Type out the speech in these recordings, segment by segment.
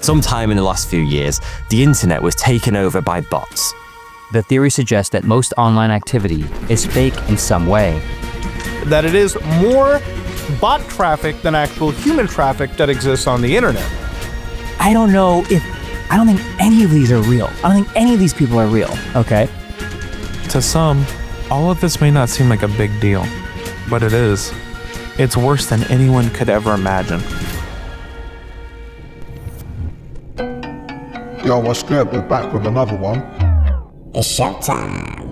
Sometime in the last few years, the internet was taken over by bots. The theory suggests that most online activity is fake in some way. That it is more bot traffic than actual human traffic that exists on the internet. I don't think any of these are real. I don't think any of these people are real, okay? To some, all of this may not seem like a big deal, but it is. It's worse than anyone could ever imagine. Yo, what's good? We're back with another one. It's showtime.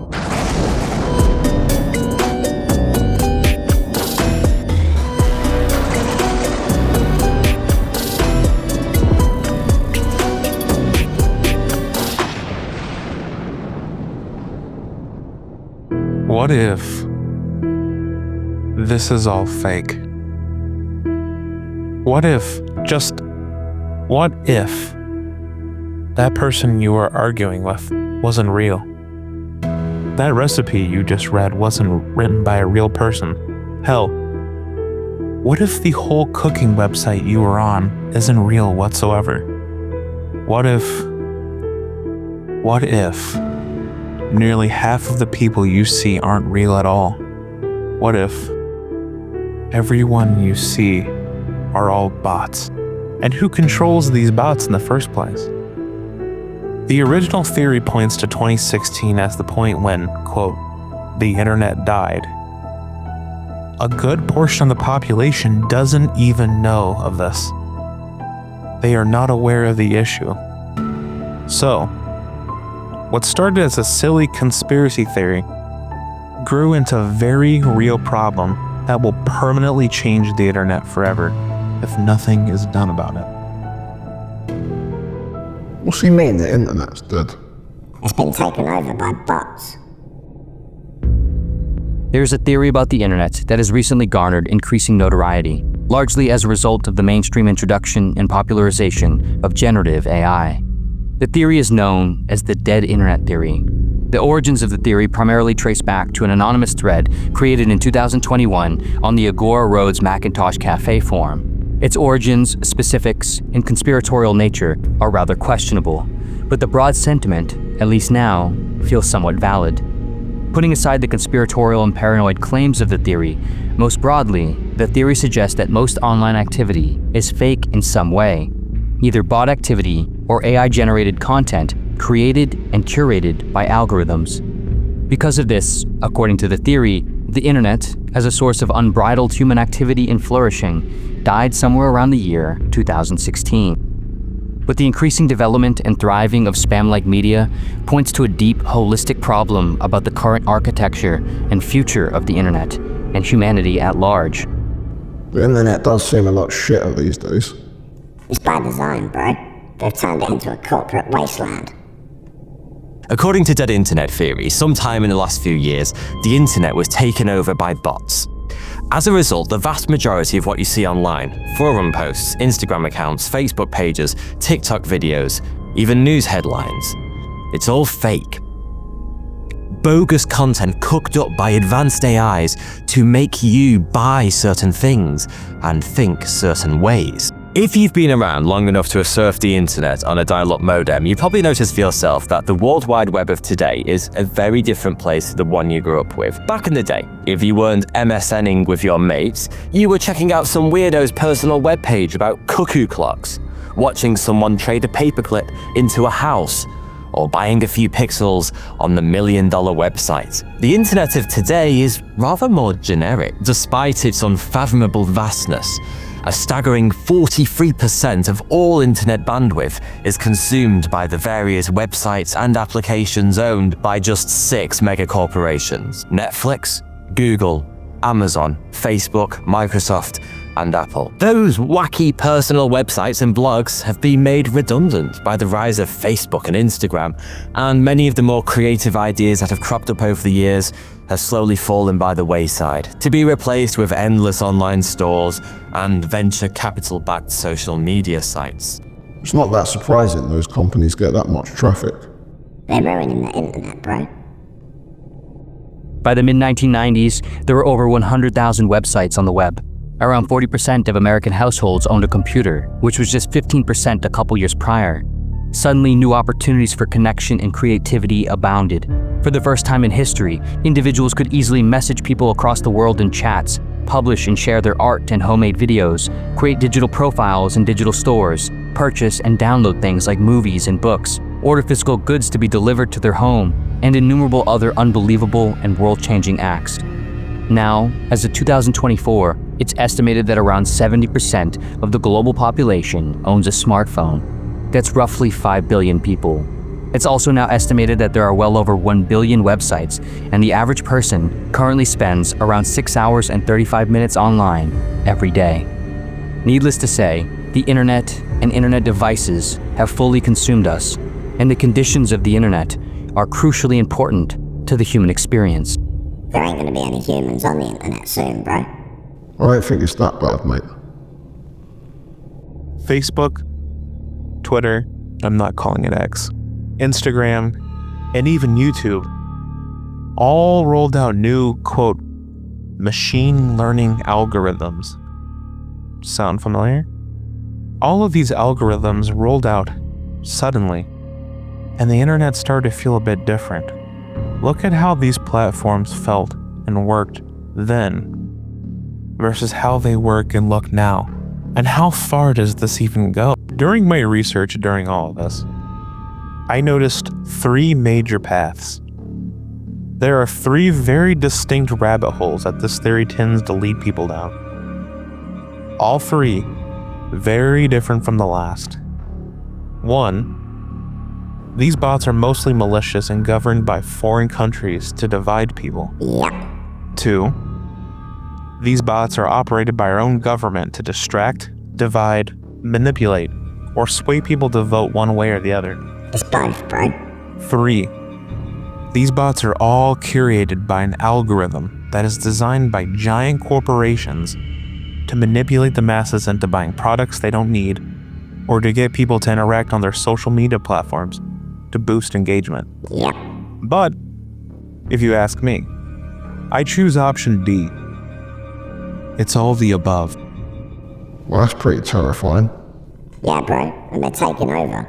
What if this is all fake? What if that person you were arguing with wasn't real? That recipe you just read wasn't written by a real person. Hell, what if the whole cooking website you were on isn't real whatsoever? What if nearly half of the people you see aren't real at all? What if everyone you see are all bots? And who controls these bots in the first place? The original theory points to 2016 as the point when, quote, the internet died. A good portion of the population doesn't even know of this. They are not aware of the issue. So, what started as a silly conspiracy theory grew into a very real problem that will permanently change the internet forever if nothing is done about it. What's he mean the internet's dead? It's been taken over by bots. There's a theory about the internet that has recently garnered increasing notoriety, largely as a result of the mainstream introduction and popularization of generative AI. The theory is known as the dead internet theory. The origins of the theory primarily trace back to an anonymous thread created in 2021 on the Agora Roads Macintosh Cafe forum. Its origins, specifics, and conspiratorial nature are rather questionable, but the broad sentiment, at least now, feels somewhat valid. Putting aside the conspiratorial and paranoid claims of the theory, most broadly, the theory suggests that most online activity is fake in some way, either bot activity or AI-generated content created and curated by algorithms. Because of this, according to the theory, the internet, as a source of unbridled human activity and flourishing, died somewhere around the year 2016. But the increasing development and thriving of spam-like media points to a deep, holistic problem about the current architecture and future of the internet and humanity at large. The internet does seem a lot shitter these days. It's by design, bro. They've turned it into a corporate wasteland. According to dead internet theory, sometime in the last few years, the internet was taken over by bots. As a result, the vast majority of what you see online, forum posts, Instagram accounts, Facebook pages, TikTok videos, even news headlines, it's all fake. Bogus content cooked up by advanced AIs to make you buy certain things and think certain ways. If you've been around long enough to have surfed the internet on a dial-up modem, you probably noticed for yourself that the World Wide Web of today is a very different place to the one you grew up with. Back in the day, if you weren't MSNing with your mates, you were checking out some weirdo's personal webpage about cuckoo clocks, watching someone trade a paperclip into a house, or buying a few pixels on the $1 million website. The internet of today is rather more generic, despite its unfathomable vastness. A staggering 43% of all internet bandwidth is consumed by the various websites and applications owned by just 6 megacorporations: Netflix, Google, Amazon, Facebook, Microsoft, and Apple. Those wacky personal websites and blogs have been made redundant by the rise of Facebook and Instagram, and many of the more creative ideas that have cropped up over the years have slowly fallen by the wayside, to be replaced with endless online stores and venture capital-backed social media sites. It's not that surprising those companies get that much traffic. They're ruining the internet, bro. By the mid-1990s, there were over 100,000 websites on the web. Around 40% of American households owned a computer, which was just 15% a couple years prior. Suddenly, new opportunities for connection and creativity abounded. For the first time in history, individuals could easily message people across the world in chats, publish and share their art and homemade videos, create digital profiles in digital stores, purchase and download things like movies and books, order physical goods to be delivered to their home, and innumerable other unbelievable and world-changing acts. Now, as of 2024, it's estimated that around 70% of the global population owns a smartphone. That's roughly 5 billion people. It's also now estimated that there are well over 1 billion websites, and the average person currently spends around 6 hours and 35 minutes online every day. Needless to say, the internet and internet devices have fully consumed us, and the conditions of the internet are crucially important to the human experience. There ain't gonna be any humans on the internet soon, bro. I don't think it's that bad, mate. Facebook, Twitter, I'm not calling it X, Instagram, and even YouTube all rolled out new, quote, machine learning algorithms. Sound familiar? All of these algorithms rolled out suddenly, and the internet started to feel a bit different. Look at how these platforms felt and worked then versus how they work and look now. And how far does this even go? During my research during all of this, I noticed 3 major paths. There are 3 very distinct rabbit holes that this theory tends to lead people down. All 3 very different from the last. 1, these bots are mostly malicious and governed by foreign countries to divide people. Yep. 2, these bots are operated by our own government to distract, divide, manipulate, or sway people to vote one way or the other. It's both, bro. 3, these bots are all curated by an algorithm that is designed by giant corporations to manipulate the masses into buying products they don't need, or to get people to interact on their social media platforms to boost engagement. Yep. But, if you ask me, I choose option D. It's all the above. Well, that's pretty terrifying. Yeah, bro. And they're taking over.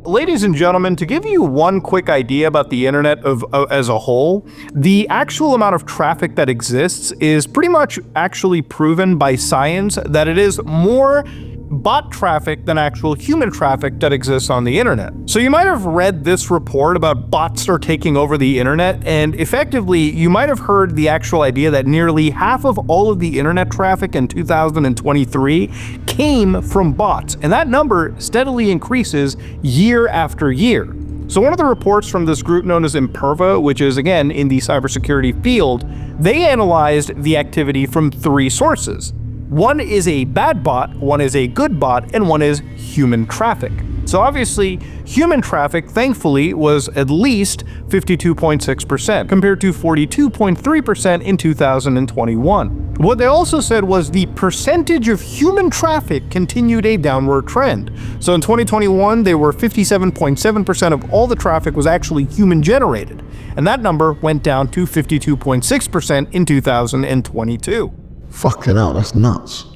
Ladies and gentlemen, to give you one quick idea about the internet as a whole, the actual amount of traffic that exists is pretty much actually proven by science that it is more bot traffic than actual human traffic that exists on the internet. So you might have read this report about bots are taking over the internet, and effectively you might have heard the actual idea that nearly half of all of the internet traffic in 2023 came from bots, and that number steadily increases year after year. So one of the reports from this group known as Imperva, which is again in the cybersecurity field, they analyzed the activity from 3 sources. One is a bad bot, one is a good bot, and one is human traffic. So obviously, human traffic, thankfully, was at least 52.6%, compared to 42.3% in 2021. What they also said was the percentage of human traffic continued a downward trend. So in 2021, they were 57.7% of all the traffic was actually human-generated, and that number went down to 52.6% in 2022. Fucking hell, that's nuts.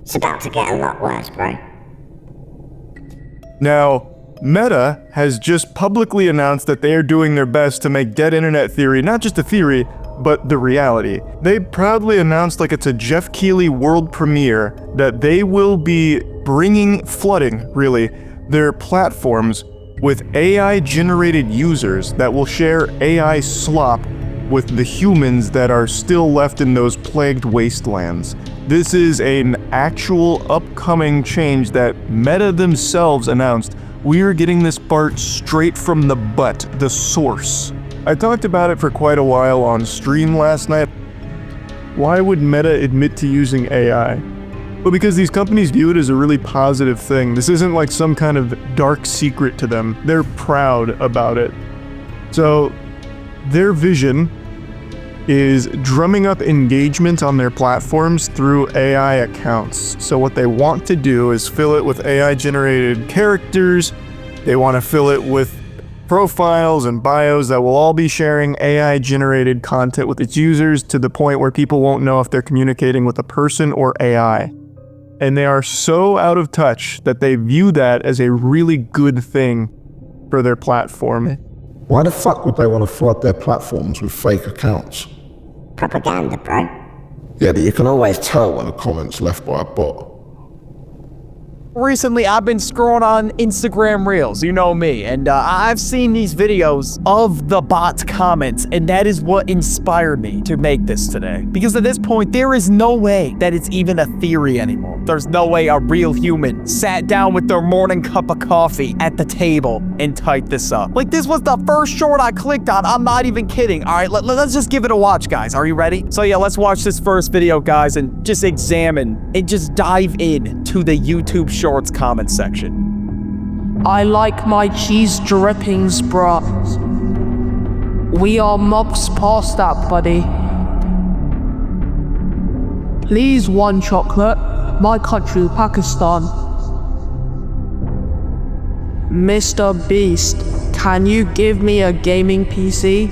It's about to get a lot worse, bro. Now, Meta has just publicly announced that they are doing their best to make dead internet theory not just a theory, but the reality. They proudly announced, like it's a Jeff Keighley world premiere, that they will be flooding, really, their platforms with AI-generated users that will share AI slop with the humans that are still left in those plagued wastelands. This is an actual upcoming change that Meta themselves announced. We are getting this part straight from the butt, the source. I talked about it for quite a while on stream last night. Why would Meta admit to using AI? Well, because these companies view it as a really positive thing. This isn't like some kind of dark secret to them. They're proud about it. So, their vision is drumming up engagement on their platforms through AI accounts. So what they want to do is fill it with AI-generated characters. They want to fill it with profiles and bios that will all be sharing AI-generated content with its users to the point where people won't know if they're communicating with a person or AI. And they are so out of touch that they view that as a really good thing for their platform. Why the fuck would they want to flood their platforms with fake accounts? Propaganda, bro. Yeah, but you can always tell when a comment's left by a bot. Recently, I've been scrolling on Instagram Reels, you know me, and I've seen these videos of the bot's comments, and that is what inspired me to make this today. Because at this point, there is no way that it's even a theory anymore. There's no way a real human sat down with their morning cup of coffee at the table and typed this up. Like, this was the first short I clicked on. I'm not even kidding. All right, let's just give it a watch, guys. Are you ready? So yeah, let's watch this first video, guys, and just examine and just dive in to the YouTube Shorts comment section. I like my cheese drippings, bruh. We are mobs past that, buddy. Please, one chocolate. My country, Pakistan. Mr. Beast, can you give me a gaming PC?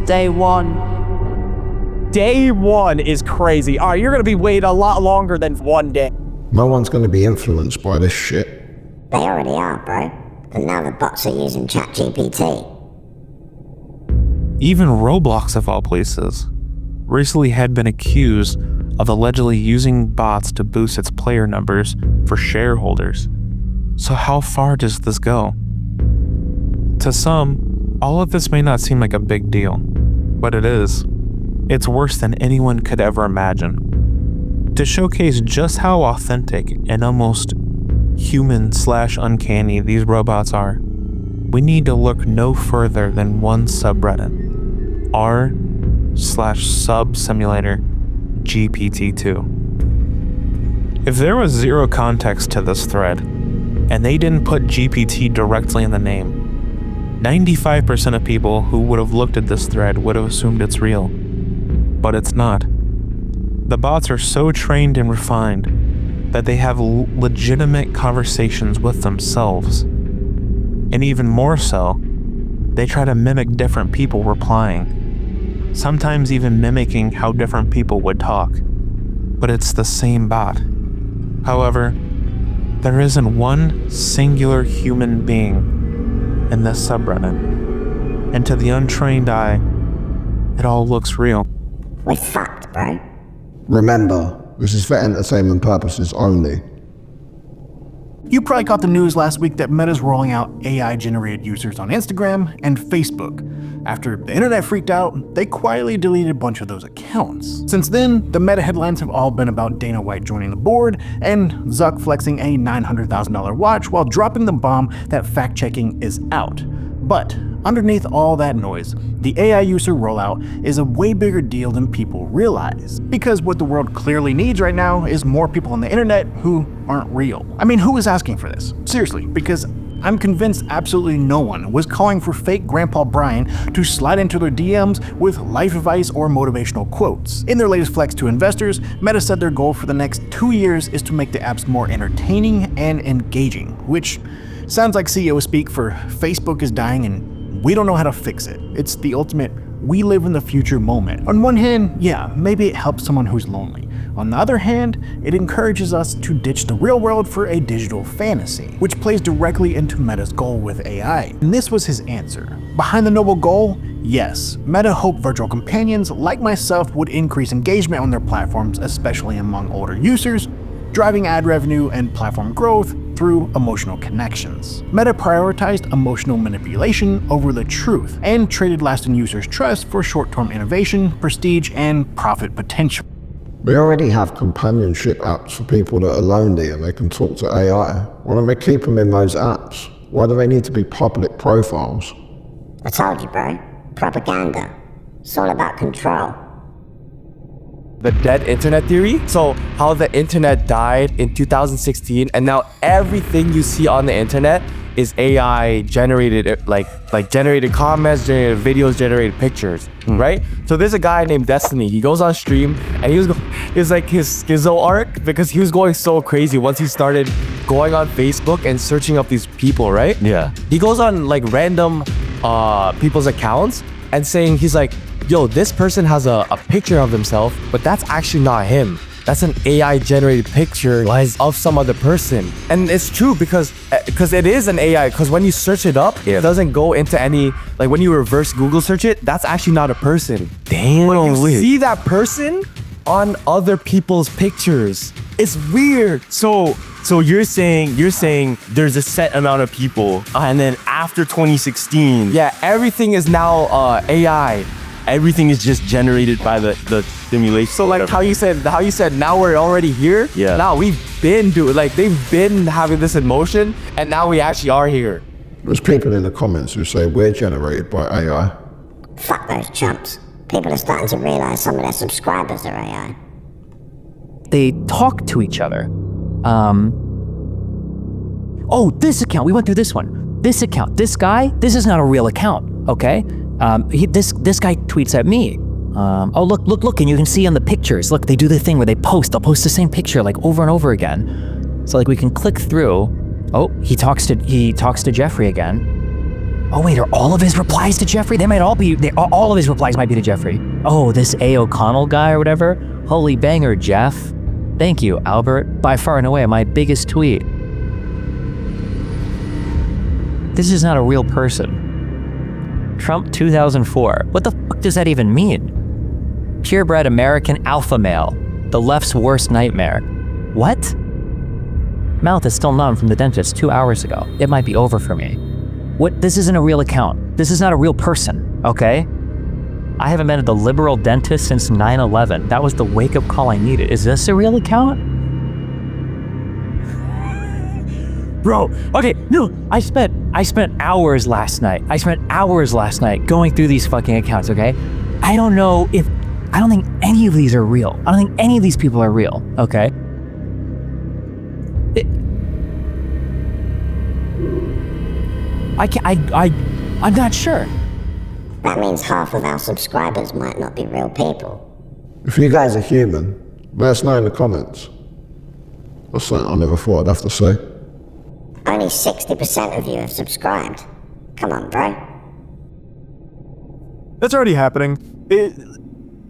Day one. Day one is crazy. All right, you're gonna be waiting a lot longer than 1 day. No one's going to be influenced by this shit. They already are, bro. And now the bots are using ChatGPT. Even Roblox, of all places, recently had been accused of allegedly using bots to boost its player numbers for shareholders. So how far does this go? To some, all of this may not seem like a big deal, but it is. It's worse than anyone could ever imagine. To showcase just how authentic and almost human/uncanny these robots are, we need to look no further than one subreddit, r/sub-simulator GPT-2. If there was zero context to this thread, and they didn't put GPT directly in the name, 95% of people who would have looked at this thread would have assumed it's real. But it's not. The bots are so trained and refined that they have legitimate conversations with themselves. And even more so, they try to mimic different people replying, sometimes even mimicking how different people would talk. But it's the same bot. However, there isn't one singular human being in this subreddit. And to the untrained eye, it all looks real. We're fucked, bro. Remember, this is for entertainment purposes only. You probably caught the news last week that Meta's rolling out AI-generated users on Instagram and Facebook. After the internet freaked out, they quietly deleted a bunch of those accounts. Since then, the Meta headlines have all been about Dana White joining the board and Zuck flexing a $900,000 watch while dropping the bomb that fact-checking is out. But underneath all that noise, the AI user rollout is a way bigger deal than people realize. Because what the world clearly needs right now is more people on the internet who aren't real. I mean, who is asking for this? Seriously, because I'm convinced absolutely no one was calling for fake Grandpa Brian to slide into their DMs with life advice or motivational quotes. In their latest flex to investors, Meta said their goal for the next 2 years is to make the apps more entertaining and engaging, which sounds like CEO speak for Facebook is dying and we don't know how to fix it. It's the ultimate we live in the future moment. On one hand, yeah, maybe it helps someone who's lonely. On the other hand, it encourages us to ditch the real world for a digital fantasy, which plays directly into Meta's goal with AI. And this was his answer. Behind the noble goal, yes, Meta hoped virtual companions like myself would increase engagement on their platforms, especially among older users, driving ad revenue and platform growth through emotional connections. Meta prioritized emotional manipulation over the truth and traded lasting users' trust for short-term innovation, prestige, and profit potential. We already have companionship apps for people that are lonely and they can talk to AI. Why don't we keep them in those apps? Why do they need to be public profiles? I told you, bro. Propaganda. It's all about control. The dead internet theory. So how the internet died in 2016 and now everything you see on the internet is AI generated, like generated comments, generated videos, generated pictures, right? So there's a guy named Destiny. He goes on stream and he was like his schizo arc because he was going so crazy once he started going on Facebook and searching up these people, right? Yeah. He goes on like random people's accounts and saying, he's like, yo, this person has a picture of himself, but that's actually not him. That's an AI generated picture of some other person. And it's true because it is an AI, because when you search it up, it doesn't go into any, like when you reverse Google search it, that's actually not a person. Damn. But you see that person on other people's pictures. It's weird. So you're saying there's a set amount of people, and then after 2016, Yeah, everything is now AI. everything is just generated by the simulation. So like how you said now we're already here. Yeah. Now we've been doing, like they've been having this in motion, and now we actually are here. There's people in the comments who say we're generated by AI. Fuck those chumps. People are starting to realize some of their subscribers are AI. They talk to each other. Oh, this account, we went through this one. This account, this guy, this is not a real account, okay? This guy tweets at me. Oh, look, and you can see on the pictures, look, they do the thing where they'll post the same picture like over and over again. So like we can click through. Oh, he talks to Jeffrey again. Oh wait, are all of his replies to Jeffrey? They might all be, all of his replies might be to Jeffrey. Oh, this A. O'Connell guy or whatever. Holy banger, Jeff. Thank you, Albert. By far and away, my biggest tweet. This is not a real person. Trump 2004. What the fuck does that even mean? Purebred American alpha male. The left's worst nightmare. What? Mouth is still numb from the dentist 2 hours ago. It might be over for me. What? This isn't a real account. This is not a real person, okay? I haven't been at the liberal dentist since 9/11. That was the wake-up call I needed. Is this a real account? Bro, okay, no, I spent hours last night. Going through these fucking accounts, okay? I don't think any of these are real. I don't think any of these people are real, okay? I'm not sure. That means half of our subscribers might not be real people. If you guys are human, let us know in the comments. That's something I never thought I'd have to say. Only 60% of you have subscribed. Come on, bro. That's already happening.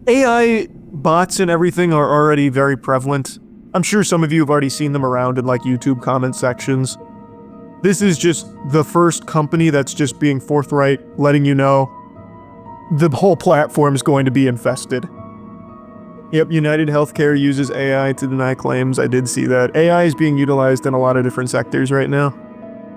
AI bots and everything are already very prevalent. I'm sure some of you have already seen them around in like YouTube comment sections. This is just the first company that's just being forthright, letting you know the whole platform is going to be infested. Yep, United Healthcare uses AI to deny claims. I did see that. AI is being utilized in a lot of different sectors right now.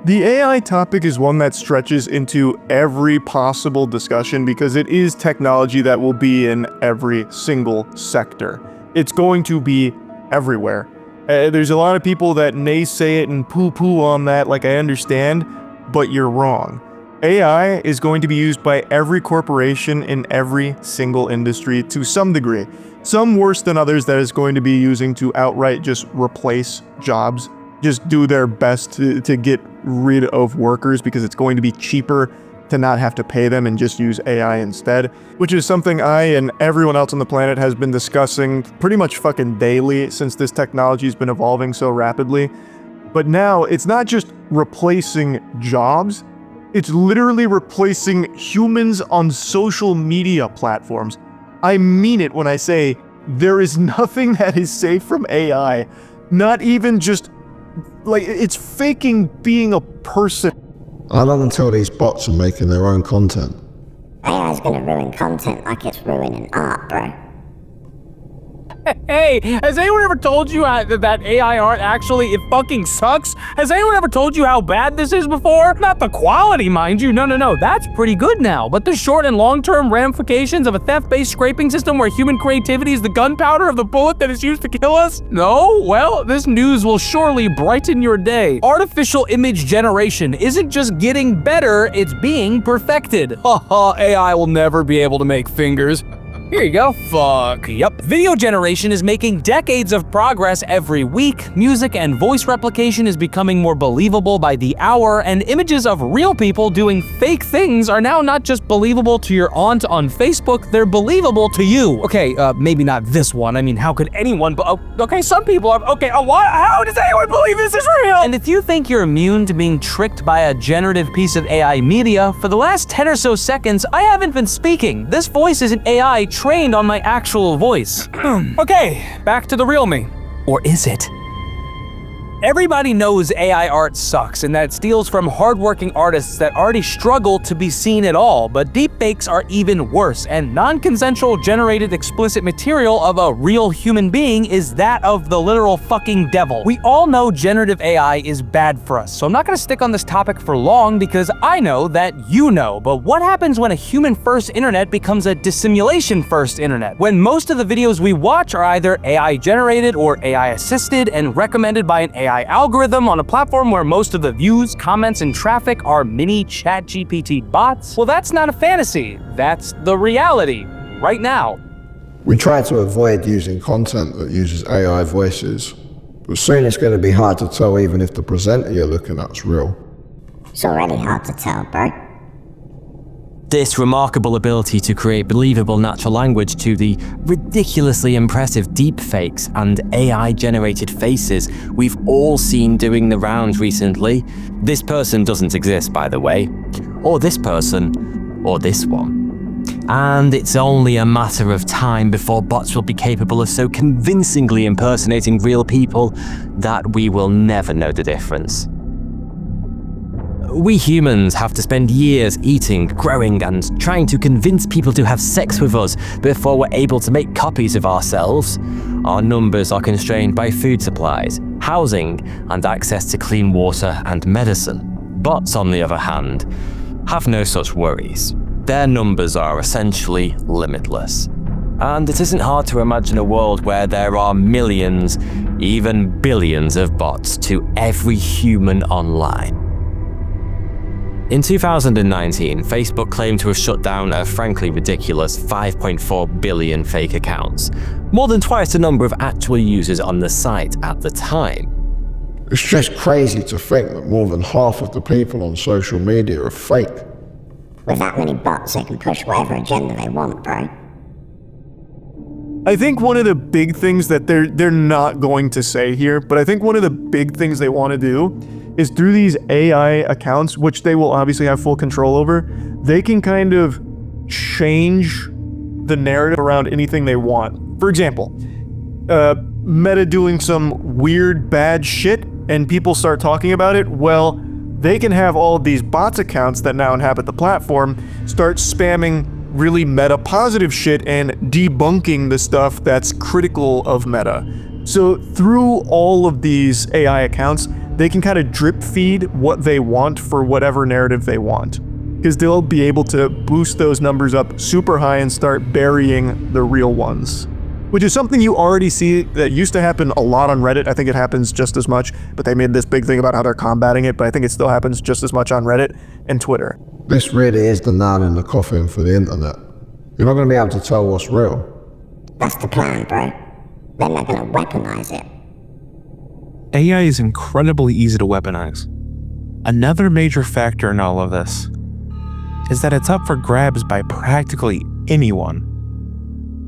The AI topic is one that stretches into every possible discussion because it is technology that will be in every single sector. It's going to be everywhere. There's a lot of people that naysay it and poo-poo on that, like I understand, but you're wrong. AI is going to be used by every corporation in every single industry to some degree. Some worse than others that is going to be using to outright just replace jobs, just do their best to get rid of workers because it's going to be cheaper to not have to pay them and just use AI instead, which is something I and everyone else on the planet has been discussing pretty much fucking daily since this technology has been evolving so rapidly. But now it's not just replacing jobs, it's literally replacing humans on social media platforms. I mean it when I say there is nothing that is safe from AI, not even just like it's faking being a person. How long until these bots are making their own content? AI is gonna ruin content like it's ruining art, bro. Hey, has anyone ever told you that AI art actually, it fucking sucks? Has anyone ever told you how bad this is before? Not the quality, mind you. No, that's pretty good now. But the short and long-term ramifications of a theft-based scraping system where human creativity is the gunpowder of the bullet that is used to kill us? No? Well, this news will surely brighten your day. Artificial image generation isn't just getting better, it's being perfected. Haha, AI will never be able to make fingers. Here you go. Fuck. Yup. Video generation is making decades of progress every week. Music and voice replication is becoming more believable by the hour, and images of real people doing fake things are now not just believable to your aunt on Facebook, they're believable to you. Okay, maybe not this one. I mean, how could anyone, okay, some people are, okay, how does anyone believe this is real? And if you think you're immune to being tricked by a generative piece of AI media, for the last 10 or so seconds, I haven't been speaking. This voice is an AI trained on my actual voice. Okay, back to the real me. Or is it? Everybody knows AI art sucks and that it steals from hardworking artists that already struggle to be seen at all, but deepfakes are even worse, and non-consensual generated explicit material of a real human being is that of the literal fucking devil. We all know generative AI is bad for us, so I'm not gonna stick on this topic for long because I know that you know, but what happens when a human-first internet becomes a dissimulation-first internet? When most of the videos we watch are either AI generated or AI assisted and recommended by an AI algorithm on a platform where most of the views, comments, and traffic are mini ChatGPT bots? Well, that's not a fantasy. That's the reality, right now. We try to avoid using content that uses AI voices, but soon it's going to be hard to tell even if the presenter you're looking at is real. It's already hard to tell, bro. This remarkable ability to create believable natural language to the ridiculously impressive deepfakes and AI-generated faces we've all seen doing the rounds recently. This person doesn't exist, by the way. Or this person, or this one. And it's only a matter of time before bots will be capable of so convincingly impersonating real people that we will never know the difference. We humans have to spend years eating, growing, and trying to convince people to have sex with us before we're able to make copies of ourselves. Our numbers are constrained by food supplies, housing, and access to clean water and medicine. Bots, on the other hand, have no such worries. Their numbers are essentially limitless. And it isn't hard to imagine a world where there are millions, even billions of bots to every human online. In 2019, Facebook claimed to have shut down a frankly ridiculous 5.4 billion fake accounts, more than twice the number of actual users on the site at the time. It's just crazy to think that more than half of the people on social media are fake. With that many bots, they can push whatever agenda they want, bro. I think one of the big things that they're not going to say here, but I think one of the big things they want to do is through these AI accounts, which they will obviously have full control over, they can kind of change the narrative around anything they want. For example, Meta doing some weird bad shit and people start talking about it, well, they can have all of these bots accounts that now inhabit the platform start spamming really meta positive shit and debunking the stuff that's critical of Meta. So through all of these AI accounts, they can kind of drip feed what they want for whatever narrative they want. Because they'll be able to boost those numbers up super high and start burying the real ones. Which is something you already see that used to happen a lot on Reddit. I think it happens just as much, but they made this big thing about how they're combating it, but I think it still happens just as much on Reddit and Twitter. This really is the nail in the coffin for the internet. You're not going to be able to tell what's real. That's the plan, bro. Then they're going to weaponize it. AI is incredibly easy to weaponize. Another major factor in all of this is that it's up for grabs by practically anyone.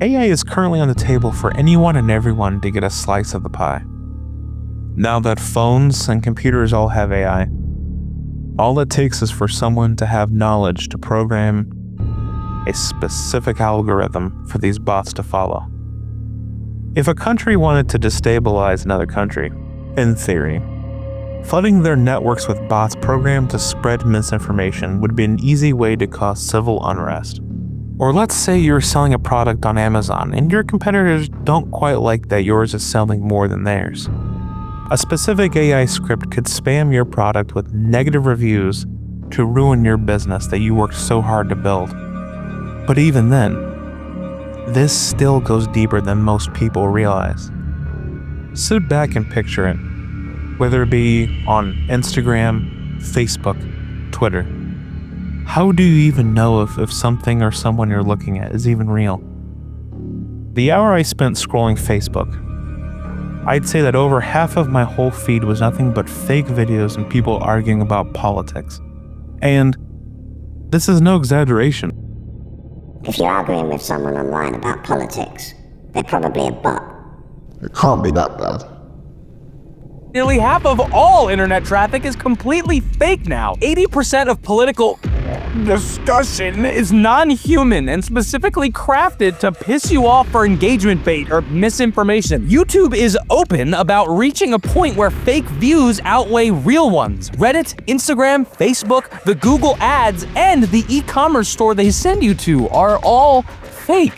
AI is currently on the table for anyone and everyone to get a slice of the pie. Now that phones and computers all have AI, all it takes is for someone to have knowledge to program a specific algorithm for these bots to follow. If a country wanted to destabilize another country, in theory, flooding their networks with bots programmed to spread misinformation would be an easy way to cause civil unrest. Or let's say you're selling a product on Amazon and your competitors don't quite like that yours is selling more than theirs. A specific AI script could spam your product with negative reviews to ruin your business that you worked so hard to build. But even then, this still goes deeper than most people realize. Sit back and picture it, whether it be on Instagram, Facebook, Twitter. How do you even know if something or someone you're looking at is even real? the hour I spent scrolling Facebook, I'd say that over half of my whole feed was nothing but fake videos and people arguing about politics. And this is no exaggeration. If you're arguing with someone online about politics, they're probably a bot. It can't be that bad. Nearly half of all internet traffic is completely fake now. 80% of political discussion is non-human and specifically crafted to piss you off for engagement bait or misinformation. YouTube is open about reaching a point where fake views outweigh real ones. Reddit, Instagram, Facebook, the Google ads, and the e-commerce store they send you to are all fake.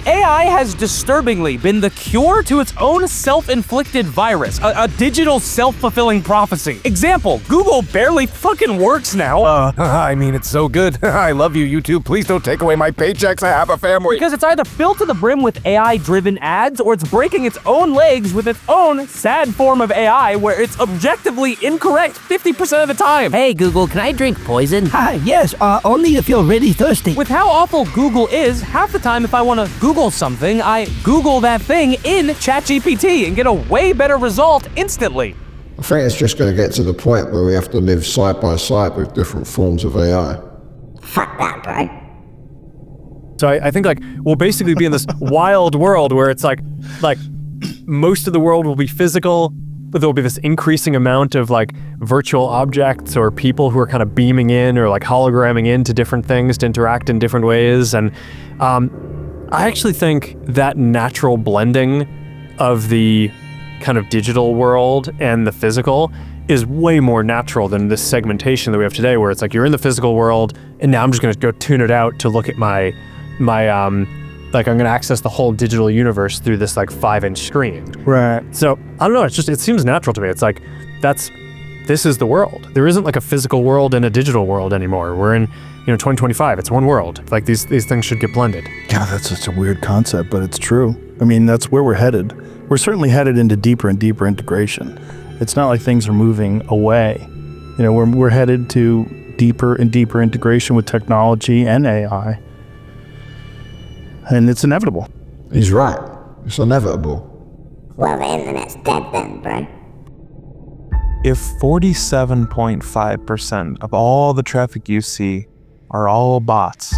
AI has disturbingly been the cure to its own self-inflicted virus, a digital self-fulfilling prophecy. Example, Google barely fucking works now. I mean, it's so good. I love you, YouTube. Please don't take away my paychecks. I have a family. Because it's either filled to the brim with AI-driven ads, or it's breaking its own legs with its own sad form of AI where it's objectively incorrect 50% of the time. Hey, Google, can I drink poison? Yes, only if you're really thirsty. With how awful Google is, half the time if I want to Google something, I Google that thing in ChatGPT and get a way better result instantly. I think it's just going to get to the point where we have to live side by side with different forms of AI. Fuck that, bro. So I think, like, we'll basically be in this wild world where it's like most of the world will be physical, but there'll be this increasing amount of like virtual objects or people who are kind of beaming in or like hologramming into different things to interact in different ways. And I actually think that natural blending of the kind of digital world and the physical is way more natural than this segmentation that we have today, where it's like you're in the physical world and now I'm just gonna go tune it out to look at my like I'm gonna access the whole digital universe through this like 5-inch screen. Right. So I don't know, it seems natural to me. It's like, this is the world. There isn't like a physical world and a digital world anymore. We're in 2025, it's one world. Like these things should get blended. God, that's such a weird concept, but it's true. I mean, that's where we're headed. We're certainly headed into deeper and deeper integration. It's not like things are moving away. We're headed to deeper and deeper integration with technology and AI. And it's inevitable. He's right. It's inevitable. Well, the internet's dead then, bro. If 47.5% of all the traffic you see are all bots,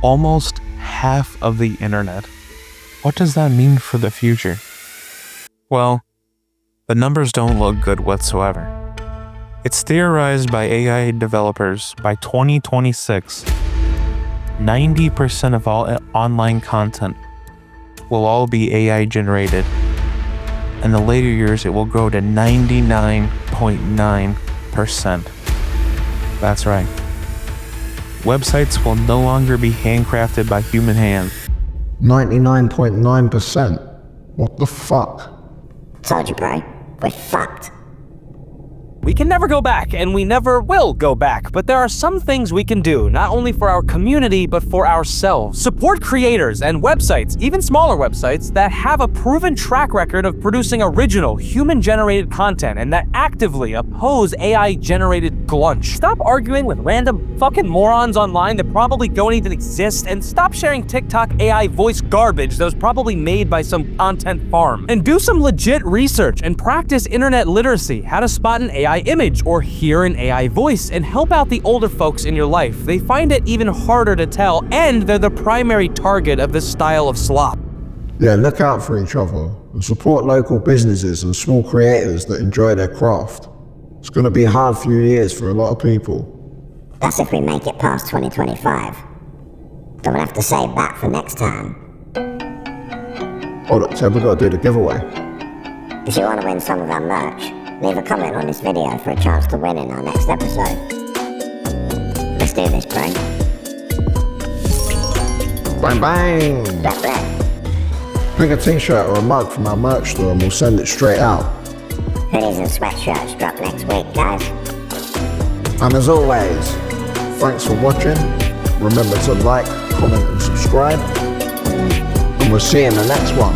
almost half of the internet, what does that mean for the future? Well, the numbers don't look good whatsoever. It's theorized by AI developers by 2026, 90% of all online content will all be AI generated. In the later years, it will grow to 99.9%. That's right. Websites will no longer be handcrafted by human hand. 99.9%? What the fuck? Told you, bro. We're fucked. We can never go back, and we never will go back, but there are some things we can do, not only for our community, but for ourselves. Support creators and websites, even smaller websites, that have a proven track record of producing original, human-generated content and that actively oppose AI-generated glunch. Stop arguing with random fucking morons online that probably don't even exist, and stop sharing TikTok AI voice garbage that was probably made by some content farm. And do some legit research and practice internet literacy, how to spot an AI image or hear an AI voice, and help out the older folks in your life. They find it even harder to tell, and they're the primary target of this style of slop. Yeah, look out for each other and support local businesses and small creators that enjoy their craft. It's going to be a hard few years for a lot of people. That's if we make it past 2025. Then we'll have to save that for next time. Hold up, Ted, we've got to do the giveaway. If you want to win some of our merch, leave a comment on this video for a chance to win in our next episode. Let's do this, bro. Bang bang! Blah, blah. Pick a t-shirt or a mug from our merch store and we'll send it straight out. Hoodies and sweatshirts drop next week, guys. And as always, thanks for watching. Remember to like, comment and subscribe. And we'll see you in the next one.